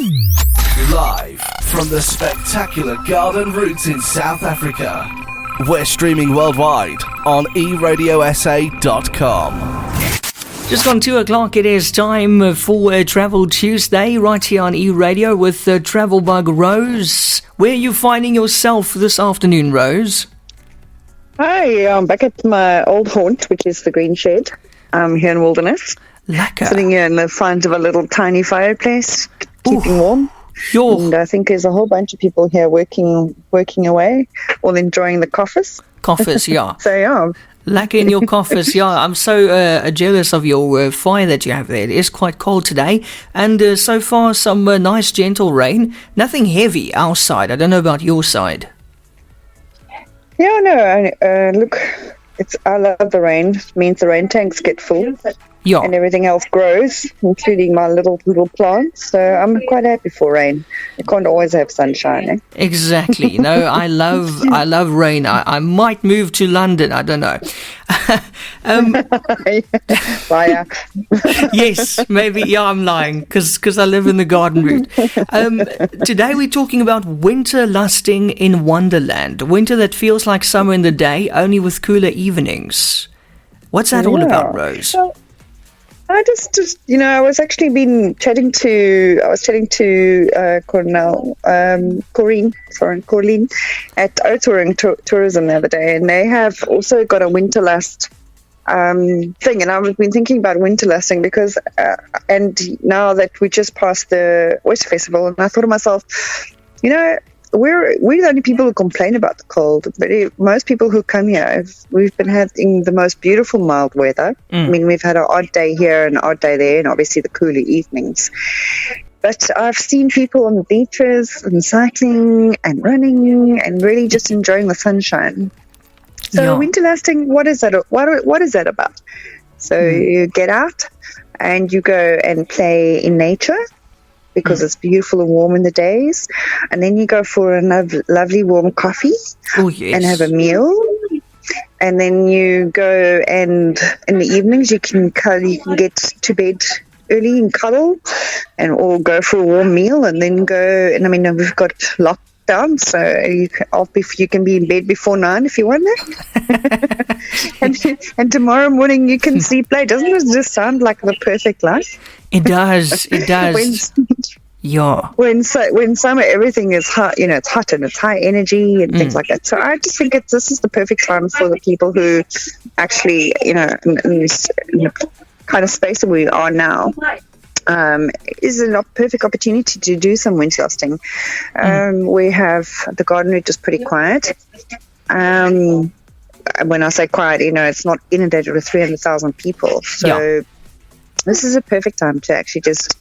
Live from the spectacular Garden Roots in South Africa. We're streaming worldwide on eradiosa.com. Just gone 2 o'clock, it is time for Travel Tuesday right here on E-Radio with Travel Bug Rose. Where are you finding yourself this afternoon, Rose? Hi, I'm back at my old haunt, which is the Green Shed. I'm here in Wilderness. Lekker. Sitting here in the front of a little tiny fireplace, keeping warm. Sure. And I think there's a whole bunch of people here working away, all enjoying the coffers. Coffers, yeah. So, yeah. Lekker in your coffers, yeah. I'm so jealous of your fire that you have there. It is quite cold today. And so far, some nice gentle rain. Nothing heavy outside. I don't know about your side. Yeah, no, look, I love the rain. It means the rain tanks get full. Yeah. And everything else grows, including my little plants. So I'm quite happy for rain. You can't always have sunshine. Eh? Exactly. No, I love rain. I might move to London. I don't know. Yes, maybe. Yeah, I'm lying because I live in the garden route. Today we're talking about winter lusting in Wonderland. Winter that feels like summer in the day, only with cooler evenings. What's that all about, Rose? Well, I just I was actually chatting to Corrine at Oudtshoorn Tourism the other day, and they have also got a winterlust thing, and I've been thinking about winterlusting because and now that we just passed the Oyster Festival, and I thought to myself, we're the only people who complain about the cold, but most people who come here, we've been having the most beautiful mild weather. I mean, we've had an odd day here and an odd day there, and obviously the cooler evenings. But I've seen people on the beaches and cycling and running and really just enjoying the sunshine. So winter lasting, what is that? What is that about? So you get out and you go and play in nature, because it's beautiful and warm in the days. And then you go for a lovely warm coffee and have a meal. And then you go, and in the evenings you can get to bed early and cuddle or go for a warm meal and then go. And I mean, we've got lockdown, so you can be in bed before 9 if you want that. and tomorrow morning you can sleep late. Doesn't it just sound like the perfect life? It does. When summer, everything is hot. It's hot and it's high energy and things like that. So I just think this is the perfect time for the people who actually, in this kind of space that we are now. Is a perfect opportunity to do some winter lusting. We have the garden route is pretty quiet. When I say quiet, it's not inundated with 300,000 people. So this is a perfect time to actually just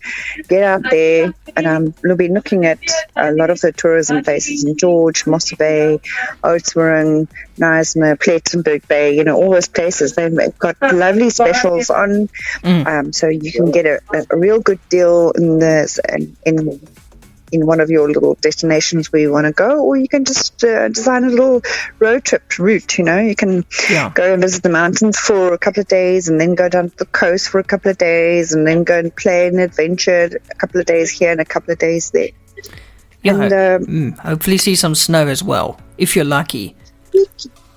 get out there. And we'll be looking at a lot of the tourism places in George, Mossel Bay, Oudtshoorn, Knysna, Plettenberg Bay, all those places. They've got lovely specials on. So you can get a real good deal in one of your little destinations where you want to go, or you can just design a little road trip route. You can go and visit the mountains for a couple of days and then go down to the coast for a couple of days and then go and play an adventure a couple of days here and a couple of days there. Hopefully see some snow as well, if you're lucky.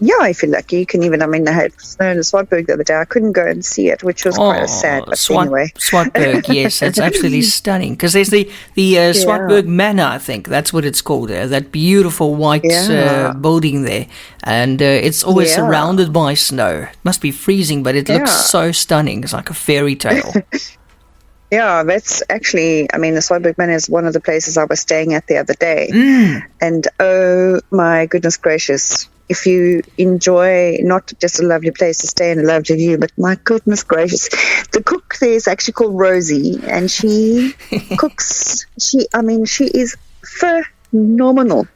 Yeah, if you're lucky, you can even, they had snow in the Swartberg the other day. I couldn't go and see it, which was quite sad, but anyway. Swartberg, yes, it's absolutely stunning. Because there's the Swartberg Manor, I think, that's what it's called there, that beautiful white building there. And it's always surrounded by snow. It must be freezing, but it looks so stunning. It's like a fairy tale. Yeah, that's actually, the Swartberg Manor is one of the places I was staying at the other day. And oh my goodness gracious. If you enjoy not just a lovely place to stay and a lovely view, but my goodness gracious, the cook there is actually called Rosie, and she cooks. She is phenomenal.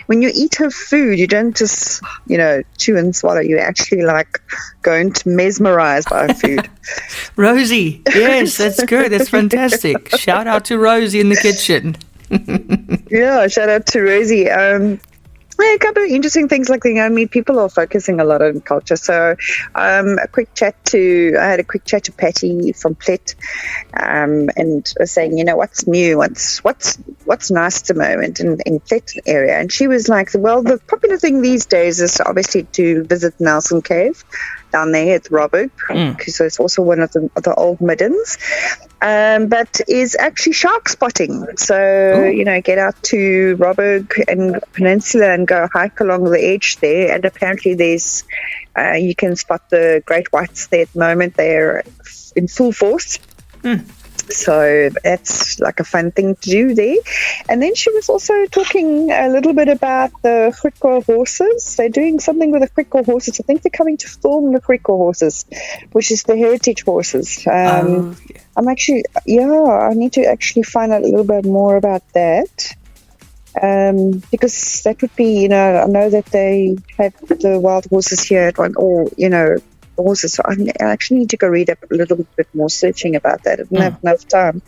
When you eat her food, you don't just chew and swallow. You actually going to mesmerized by her food. Rosie, yes, that's good. That's fantastic. Shout out to Rosie in the kitchen. Yeah, shout out to Rosie. Yeah, a couple of interesting things like I mean, people are focusing a lot on culture. So, I had a quick chat to Patty from Plet, and was saying, what's new, what's nice at the moment in Plet area, and she was like, well, the popular thing these days is obviously to visit Nelson Cave down there at Robert, because it's also one of the old middens. But is actually shark spotting. So, get out to Robert and Peninsula and go hike along the edge there. And apparently there's, you can spot the great whites there at the moment. They're in full force. So that's like a fun thing to do there. And then she was also talking a little bit about the Griquas horses. They're doing something with the Griquas horses. I think they're coming to film the Griquas horses, which is the heritage horses. I'm actually, I need to actually find out a little bit more about that. Because that would be, I know that they have the wild horses here at one, or, horses. So I actually need to go read up a little bit more searching about that. I didn't have enough time.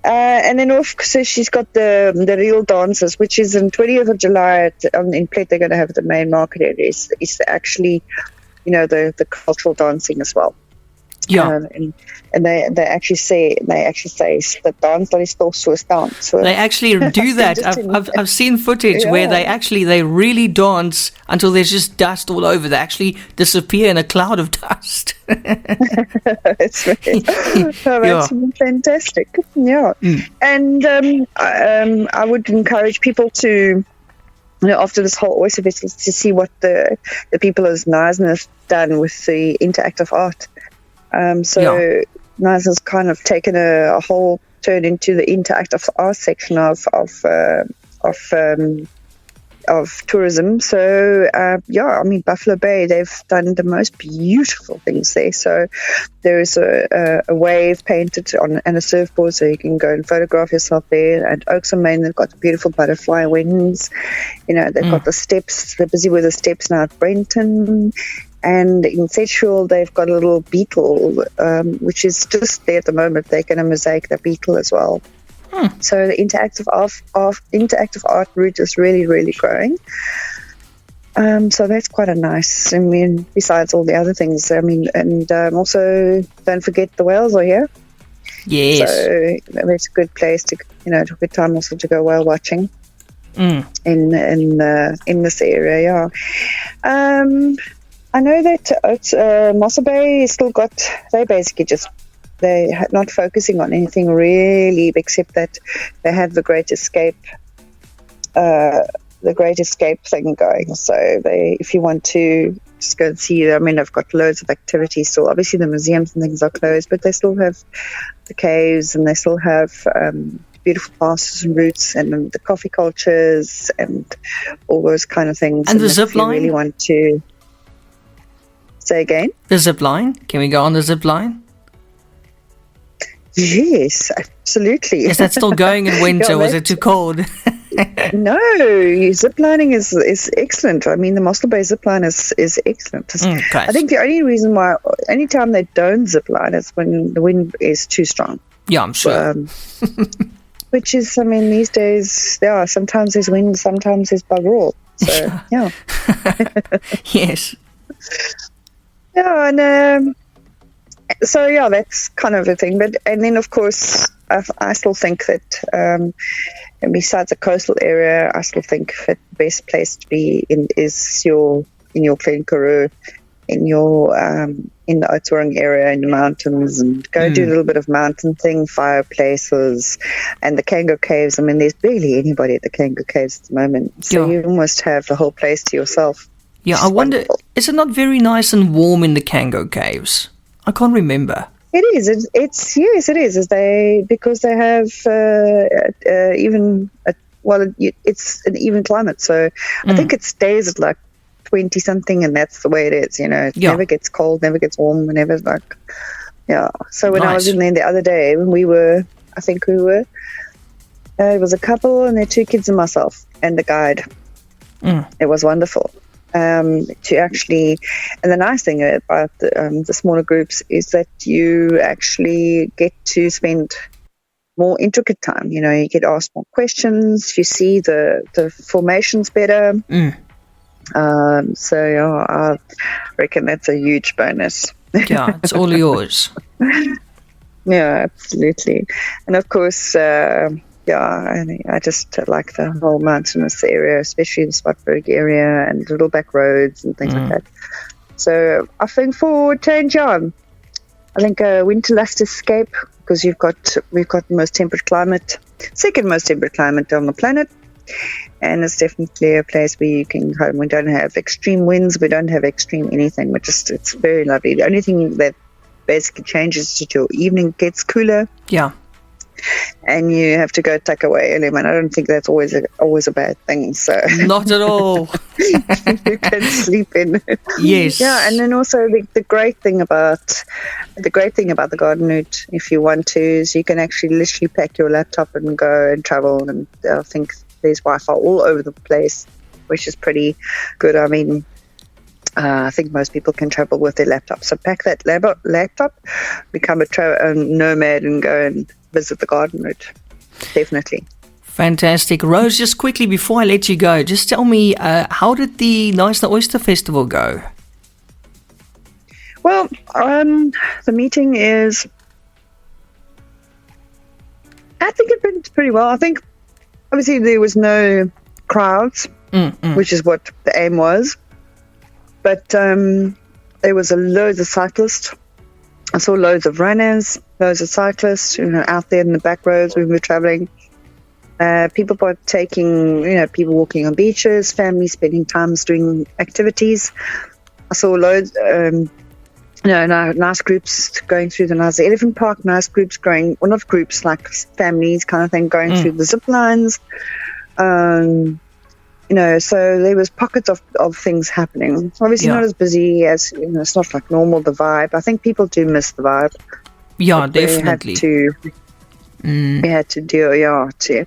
And then so she's got the real dances, which is on 20th of July in Plet. They're going to have the main market area. Is actually, the cultural dancing as well. Yeah, and they actually say the dance that is still so dance. So they actually do that. I've seen footage where they really dance until there's just dust all over. They actually disappear in a cloud of dust. That's right. That's fantastic. Yeah, and I would encourage people to, after this whole oyster festival, to see what the people as Naisn have done with the interactive art. Naisn has kind of taken a whole turn into the interactive art section of tourism. So, Buffalo Bay, they've done the most beautiful things there. So there is a wave painted on and a surfboard, so you can go and photograph yourself there. And Oaks on Main, they've got the beautiful butterfly wings. They've got the steps. They're busy with the steps now at Brenton. And in Sedgefield, they've got a little beetle, which is just there at the moment. They're going to mosaic the beetle as well. So the interactive art route is really, really growing. So that's quite a nice. Besides all the other things, and also don't forget the whales are here. Yes. So it's a good place to, a good time also to go whale watching. In this area, yeah. I know that Mossel Bay is still got. They're not focusing on anything really, except that they have the Great Escape thing going. So if you want to just go and see, they've got loads of activities still. Obviously, the museums and things are closed, but they still have the caves, and they still have beautiful passes and routes, and the coffee cultures, and all those kind of things. And the zip line. If you really want to. Say again? The zip line. Can we go on the zip line? Yes, absolutely. Is that still going in winter? Was it too cold? No, zip lining is excellent. The Mossel Bay zip line is excellent. I think the only reason why, anytime they don't zip line is when the wind is too strong. Yeah, I'm sure. Which is, these days, sometimes there's wind, sometimes there's bugger all. So, yeah. Yes. Yeah, and that's kind of a thing. And then, of course, I still think that, and besides the coastal area, I still think that the best place to be in is in your Glen Karoo, in the Oturang area, in the mountains, and go do a little bit of mountain thing, fireplaces, and the Kango Caves. There's barely anybody at the Kango Caves at the moment, so you almost have the whole place to yourself. Yeah, I wonder, is it not very nice and warm in the Kango Caves? I can't remember. It is. Yes, it is. Because they have it's an even climate. So I think it stays at like 20 something, and that's the way it is. It never gets cold, never gets warm, whenever So when I was in there the other day, when it was a couple and their 2 kids and myself and the guide. It was wonderful. To actually, and the nice thing about the smaller groups is that you actually get to spend more intricate time. You get asked more questions. You see the formations better. So I reckon that's a huge bonus. Yeah, it's all yours. Yeah, absolutely. And of course, I just like the whole mountainous area, especially the Swartberg area and little back roads and things like that. So I think for change on, I think Winterlust Escape, because we've got the most temperate climate, second most temperate climate on the planet. And it's definitely a place where you can come. We don't have extreme winds. We don't have extreme anything. It's very lovely. The only thing that basically changes is that your evening gets cooler. Yeah. And you have to go tuck away early. Man, I don't think that's always a bad thing. So not at all. You can sleep in. Yes. Yeah, and then also the great thing about the garden route, if you want to, is you can actually literally pack your laptop and go and travel. And I think there's Wi-Fi all over the place, which is pretty good. I mean, I think most people can travel with their laptop. So pack that laptop, become a nomad, and go and visit the garden route. Definitely. Fantastic. Rose, just quickly before I let you go, just tell me, how did the Nice Oyster Festival go? Well, the meeting is, I think it went pretty well. I think obviously there was no crowds, which is what the aim was. But there was loads of cyclists. I saw loads of runners, loads of cyclists, out there in the back roads when we were traveling. People partaking, people walking on beaches, families spending times doing activities. I saw loads, nice groups going through the nice elephant park, nice groups going, well, not groups, like families kind of thing, going through the zip lines. So there was pockets of things happening. Obviously not as busy as, it's not like normal, the vibe. I think people do miss the vibe. Yeah, definitely. We had to deal, too.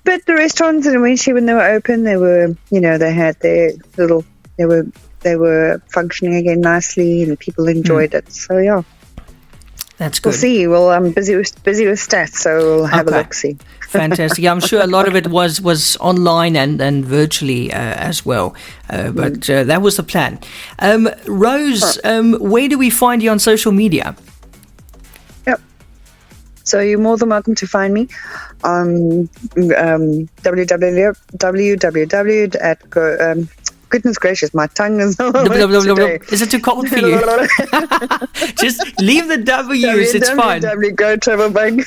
But the restaurants, and eventually when they were open, they were, they had their little, they were functioning again nicely, and people enjoyed it. So, yeah. That's good. We'll see. Well, I'm busy with stats, so we'll have a look-see. Fantastic. I'm sure a lot of it was online and virtually as well. But that was the plan. Rose, where do we find you on social media? Yep. So you're more than welcome to find me on www. Goodness gracious, my tongue is all today. Is it too cold for you? Just leave the W's, it's fine. Go Travel Bank.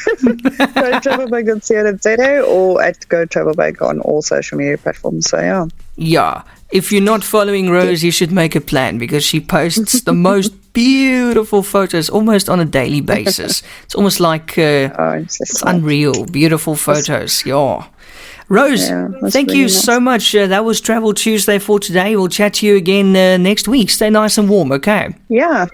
Go Travel Bank on CNZ or at Go Travel Bank on all social media platforms. So, yeah. Yeah. If you're not following Rose, you should make a plan, because she posts the most beautiful photos almost on a daily basis. It's almost like it's unreal. Beautiful photos. Yeah. Rose, thank you so much. That was Travel Tuesday for today. We'll chat to you again next week. Stay nice and warm, okay? Yeah,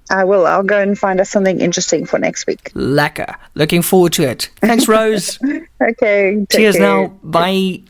I will. I'll go and find us something interesting for next week. Lekker. Looking forward to it. Thanks, Rose. Okay. Cheers now. Bye.